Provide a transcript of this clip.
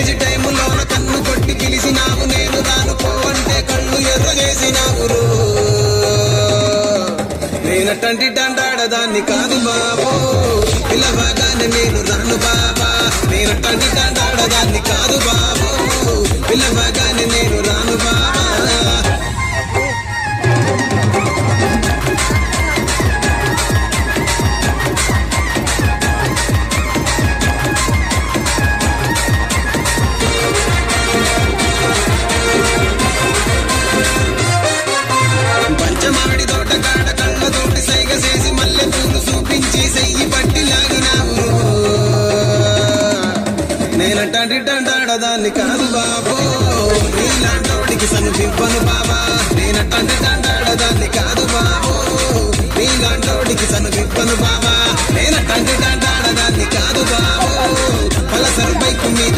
College టైములోన కన్ను కొట్టి పిలిచినావు, నేను రాను పోవంటే కళ్ళు ఎర్ర చేసినావు. నేనటంటి దండాడదాన్ని కాదు బాబు, పిల్లవగానే నేను రాను బాబా. నేనటంటి దండాడదాన్ని కాదు బాబు, పిల్లవగానే నేను రాను బాబా. పంచమాడి తోట కాడ కళ్ళతోటి సైగ చేసి మల్లె పూలు చూపించి సెయ్యి పట్టి లాగినావు. నేనటంటి దండాడదాన్ని కాదు బాబు, నీలాంటోడికి సనుపివ్వను బాబా. నేనటంటి దండాడదాన్ని కాదు బాబు, నీలాంటోడికి సనుపివ్వను బాబా. నేనటంటి దండాడదాన్ని కాదు బాబు, పలసరు బైక్ మీద